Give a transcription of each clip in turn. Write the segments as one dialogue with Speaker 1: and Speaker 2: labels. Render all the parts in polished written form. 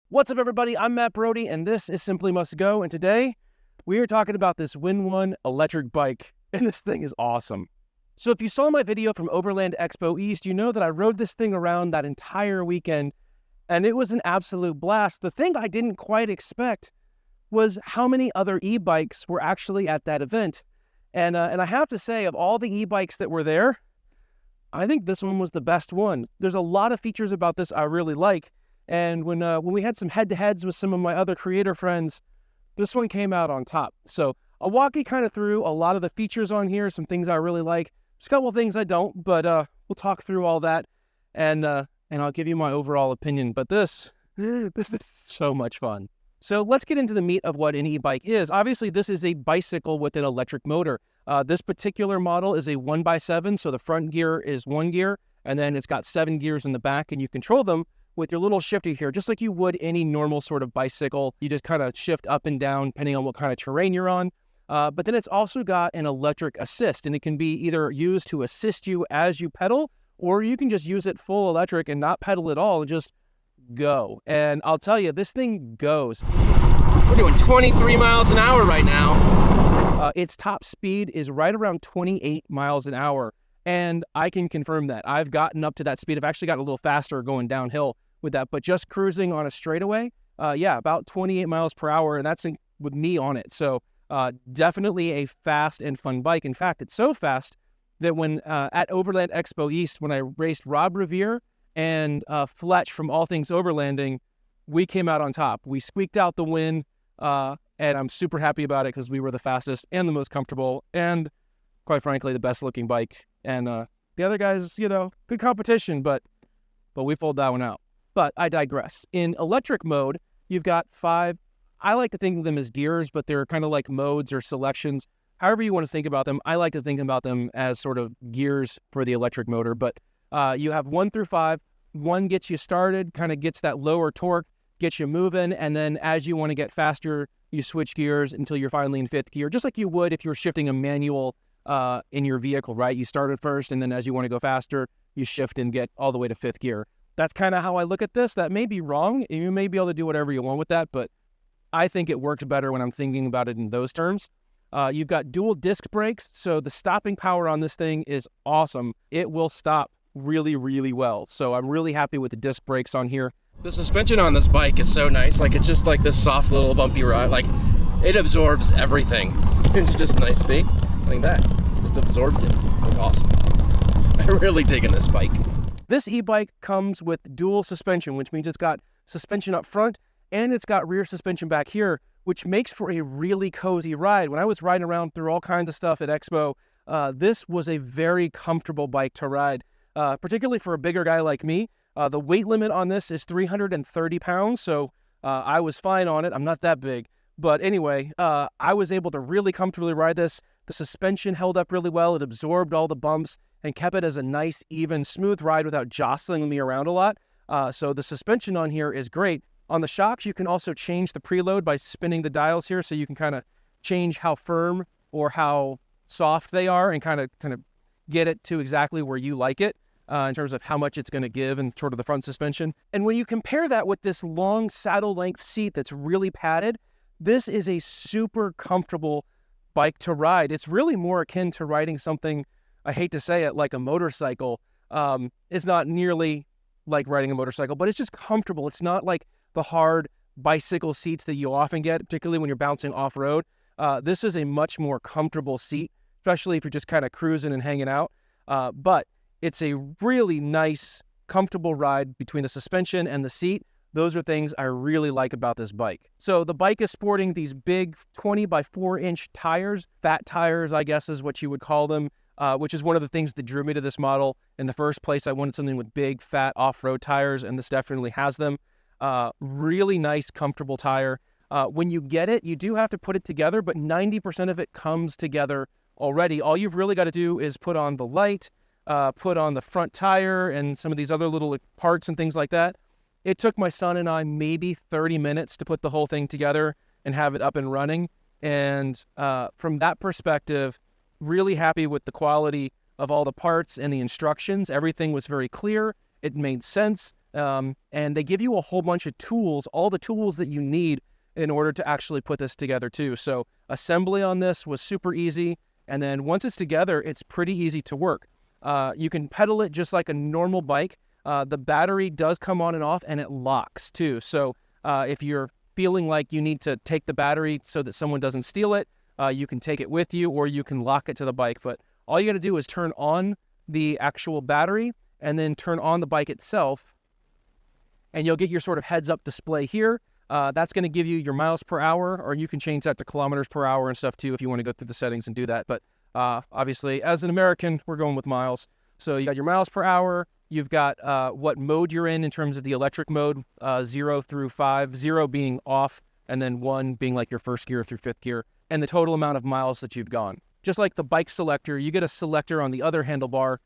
Speaker 1: What's up, everybody? I'm Matt Brody, and this is Simply Must Go. And today, we are talking about this Windone electric bike, and this thing is awesome. So if you saw my video from Overland Expo East, you know that I rode this thing around that entire weekend, and it was an absolute blast. The thing I didn't quite expect was how many other e-bikes were actually at that event. And I have to say, of all the e-bikes that were there, I think this one was the best one. There's a lot of features about this I really like. And when we had some head-to-heads with some of my other creator friends, this one came out on top. So I'll walk you kind of through a lot of the features on here, some things I really like. There's a couple of things I don't, but we'll talk through all that, and I'll give you my overall opinion. But this is so much fun. So let's get into the meat of what an e-bike is. Obviously, this is a bicycle with an electric motor. This particular model is a 1x7, so the front gear is one gear, and then it's got 7 gears in the back, and you control them with your little shifter here, just like you would any normal sort of bicycle. You just kind of shift up and down depending on what kind of terrain you're on. But then it's also got an electric assist, and it can be either used to assist you as you pedal, or you can just use it full electric and not pedal at all and just go. And I'll tell you, this thing goes.
Speaker 2: We're doing 23 miles an hour right now.
Speaker 1: Its top speed is right around 28 miles an hour. And I can confirm that. I've gotten up to that speed. I've actually gotten a little faster going downhill with that, but just cruising on a straightaway, yeah, about 28 miles per hour, and that's with me on it. So definitely a fast and fun bike. In fact, it's so fast that when at Overland Expo East, when I raced Rob Revere and Fletch from All Things Overlanding, we came out on top. We squeaked out the win, and I'm super happy about it because we were the fastest and the most comfortable and, quite frankly, the best looking bike. And the other guys, you know, good competition, but we pulled that one out. But I digress. In electric mode, you've got 5, I like to think of them as gears, but they're kind of like modes or selections. However you want to think about them, I like to think about them as sort of gears for the electric motor. But you have 1 through 5. 1 gets you started, kind of gets that lower torque, gets you moving, and then as you want to get faster, you switch gears until you're finally in 5th gear, just like you would if you were shifting a manual in your vehicle, right? You started first, and then as you want to go faster, you shift and get all the way to 5th gear. That's kind of how I look at this. That may be wrong. You may be able to do whatever you want with that, but I think it works better when I'm thinking about it in those terms. You've got dual disc brakes, so the stopping power on this thing is awesome. It will stop really, really well. So I'm really happy with the disc brakes on here.
Speaker 2: The suspension on this bike is so nice. Like, it's just like this soft little bumpy ride. Like, it absorbs everything. It's just nice. See? Like that. Just absorbed it. It was awesome. I'm really digging this bike.
Speaker 1: This e-bike comes with dual suspension, which means it's got suspension up front and it's got rear suspension back here, which makes for a really cozy ride. When I was riding around through all kinds of stuff at Expo, this was a very comfortable bike to ride, particularly for a bigger guy like me. The weight limit on this is 330 pounds, so I was fine on it. I'm not that big. But anyway, I was able to really comfortably ride this. The suspension held up really well. It absorbed all the bumps and kept it as a nice, even, smooth ride without jostling me around a lot. So the suspension on here is great. On the shocks, you can also change the preload by spinning the dials here, so you can kind of change how firm or how soft they are and kind of get it to exactly where you like it in terms of how much it's going to give and sort of the front suspension. And when you compare that with this long saddle length seat that's really padded, this is a super comfortable bike to ride. It's really more akin to riding something, I hate to say it, like a motorcycle. It's not nearly like riding a motorcycle, but it's just comfortable. It's not like the hard bicycle seats that you often get, particularly when you're bouncing off-road. This is a much more comfortable seat, especially if you're just kind of cruising and hanging out. But it's a really nice, comfortable ride between the suspension and the seat. Those are things I really like about this bike. So the bike is sporting these big 20 by 4 inch tires, fat tires, I guess is what you would call them, which is one of the things that drew me to this model. In the first place, I wanted something with big, fat off-road tires, and this definitely has them. Really nice, comfortable tire. When you get it, you do have to put it together, but 90% of it comes together already. All you've really got to do is put on the light, put on the front tire, and some of these other little parts and things like that. It took my son and I maybe 30 minutes to put the whole thing together and have it up and running. And from that perspective, really happy with the quality of all the parts and the instructions. Everything was very clear. It made sense. And they give you a whole bunch of tools, all the tools that you need in order to actually put this together too. So assembly on this was super easy. And then once it's together, it's pretty easy to work. You can pedal it just like a normal bike. The battery does come on and off, and it locks too. So if you're feeling like you need to take the battery so that someone doesn't steal it, you can take it with you, or you can lock it to the bike. But all you got to do is turn on the actual battery and then turn on the bike itself, and you'll get your sort of heads-up display here. That's going to give you your miles per hour, or you can change that to kilometers per hour and stuff too if you want to go through the settings and do that. But obviously, as an American, we're going with miles. So you got your miles per hour. You've got what mode you're in terms of the electric mode, 0 through 5, 0 being off, and then 1 being like your first gear through 5th gear, and the total amount of miles that you've gone. Just like the bike selector, you get a selector on the other handlebar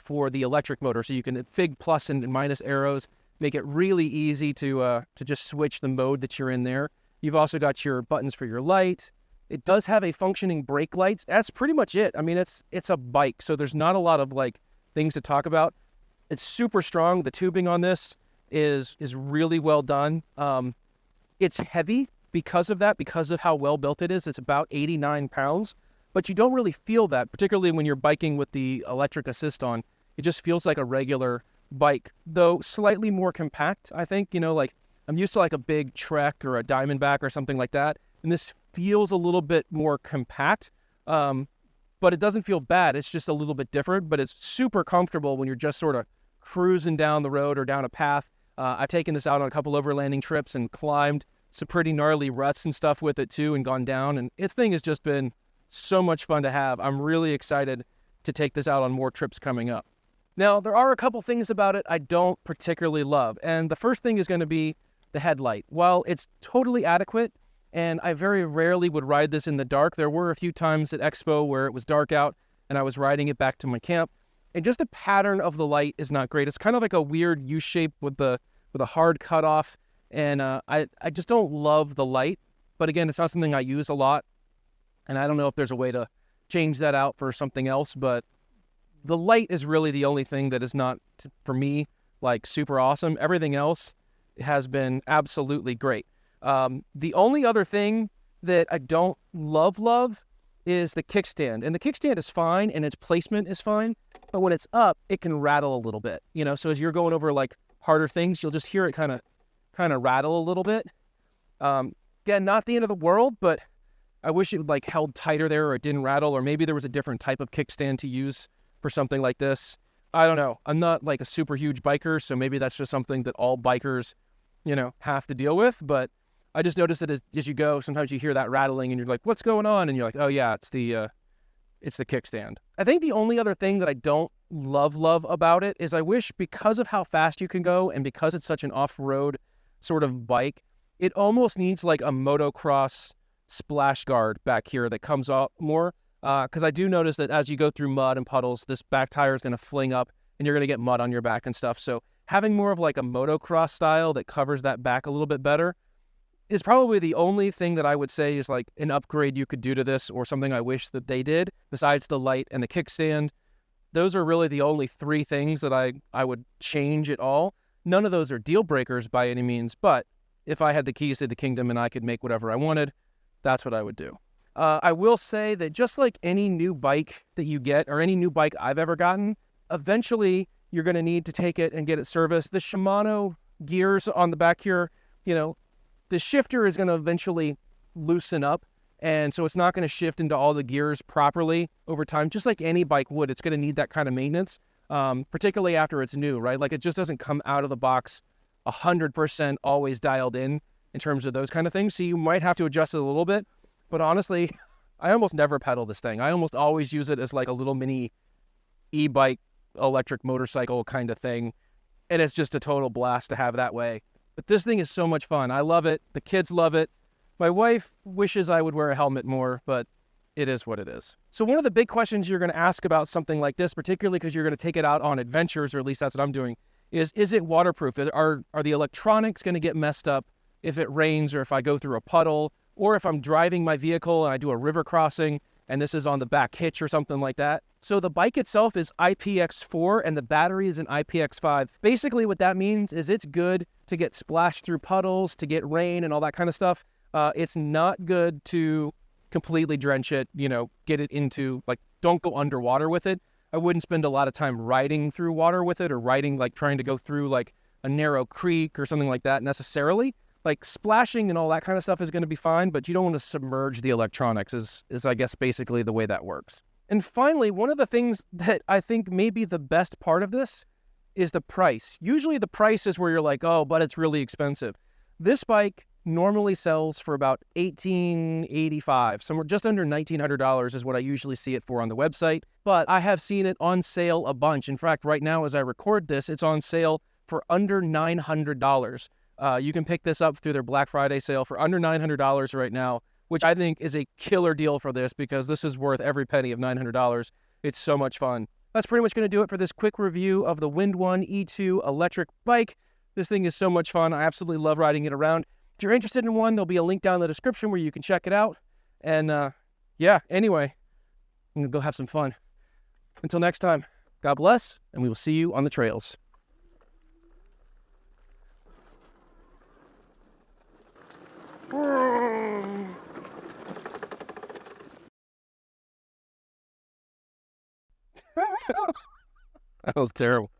Speaker 1: for the electric motor. So you can fig plus and minus arrows, make it really easy to just switch the mode that you're in there. You've also got your buttons for your light. It does have a functioning brake lights. That's pretty much it. I mean, it's a bike, so there's not a lot of like things to talk about. It's super strong. The tubing on this is really well done. It's heavy because of that, because of how well built it is. It's about 89 pounds, but you don't really feel that, particularly when you're biking with the electric assist on. It just feels like a regular bike, though slightly more compact, I think. Like I'm used to like a big Trek or a Diamondback or something like that, and this feels a little bit more compact, but it doesn't feel bad. It's just a little bit different, but it's super comfortable when you're just sort of cruising down the road or down a path. I've taken this out on a couple overlanding trips and climbed some pretty gnarly ruts and stuff with it too, and gone down, and its thing has just been so much fun to have. I'm really excited to take this out on more trips coming up. Now, there are a couple things about it I don't particularly love, and the first thing is going to be the headlight. While it's totally adequate, and I very rarely would ride this in the dark, there were a few times at Expo where it was dark out and I was riding it back to my camp, and just the pattern of the light is not great. It's kind of like a weird U shape with a hard cutoff, and I just don't love the light. But again, it's not something I use a lot, and I don't know if there's a way to change that out for something else, but the light is really the only thing that is not, for me, like super awesome. Everything else has been absolutely great. The only other thing that I don't love is the kickstand. And the kickstand is fine, and its placement is fine, but when it's up, it can rattle a little bit. So as you're going over like harder things, you'll just hear it kind of rattle a little bit. Again, not the end of the world, but I wish it would like held tighter there, or it didn't rattle, or maybe there was a different type of kickstand to use for something like this. I don't know. I'm not like a super huge biker, so maybe that's just something that all bikers, have to deal with. But I just noticed that as you go, sometimes you hear that rattling and you're like, what's going on? And you're like, oh yeah, it's the kickstand. I think the only other thing that I don't love about it is I wish, because of how fast you can go and because it's such an off-road sort of bike, it almost needs like a motocross splash guard back here that comes out more. Because I do notice that as you go through mud and puddles, this back tire is going to fling up and you're going to get mud on your back and stuff. So having more of like a motocross style that covers that back a little bit better is probably the only thing that I would say is like an upgrade you could do to this, or something I wish that they did besides the light and the kickstand. Those are really the only 3 things that I would change at all. None of those are deal breakers by any means, but if I had the keys to the kingdom and I could make whatever I wanted, that's what I would do. I will say that just like any new bike that you get, or any new bike I've ever gotten, eventually you're going to need to take it and get it serviced. The Shimano gears on the back here, the shifter is going to eventually loosen up, and so it's not going to shift into all the gears properly over time. Just like any bike would, it's going to need that kind of maintenance, particularly after it's new, right? Like it just doesn't come out of the box 100% always dialed in terms of those kind of things. So you might have to adjust it a little bit. But honestly, I almost never pedal this thing. I almost always use it as like a little mini e-bike, electric motorcycle kind of thing. And it's just a total blast to have that way. But this thing is so much fun. I love it. The kids love it. My wife wishes I would wear a helmet more, but it is what it is. So one of the big questions you're going to ask about something like this, particularly because you're going to take it out on adventures, or at least that's what I'm doing, is it waterproof? Are the electronics going to get messed up if it rains, or if I go through a puddle, or if I'm driving my vehicle and I do a river crossing and this is on the back hitch or something like that. So the bike itself is IPX4 and the battery is an IPX5. Basically what that means is it's good to get splashed through puddles, to get rain and all that kind of stuff. It's not good to completely drench it, get it into, like, don't go underwater with it. I wouldn't spend a lot of time riding through water with it or trying to go through like a narrow creek or something like that necessarily. Like splashing and all that kind of stuff is going to be fine, but you don't want to submerge the electronics is I guess basically the way that works. And finally, one of the things that I think may be the best part of this is the price. Usually the price is where you're like, oh, but it's really expensive. This bike normally sells for about $1,885, somewhere just under $1,900 is what I usually see it for on the website. But I have seen it on sale a bunch. In fact, right now as I record this, it's on sale for under $900. You can pick this up through their Black Friday sale for under $900 right now, which I think is a killer deal for this because this is worth every penny of $900. It's so much fun. That's pretty much going to do it for this quick review of the Windone E2 electric bike. This thing is so much fun. I absolutely love riding it around. If you're interested in one, there'll be a link down in the description where you can check it out. And anyway, I'm going to go have some fun. Until next time, God bless, and we will see you on the trails. That was terrible.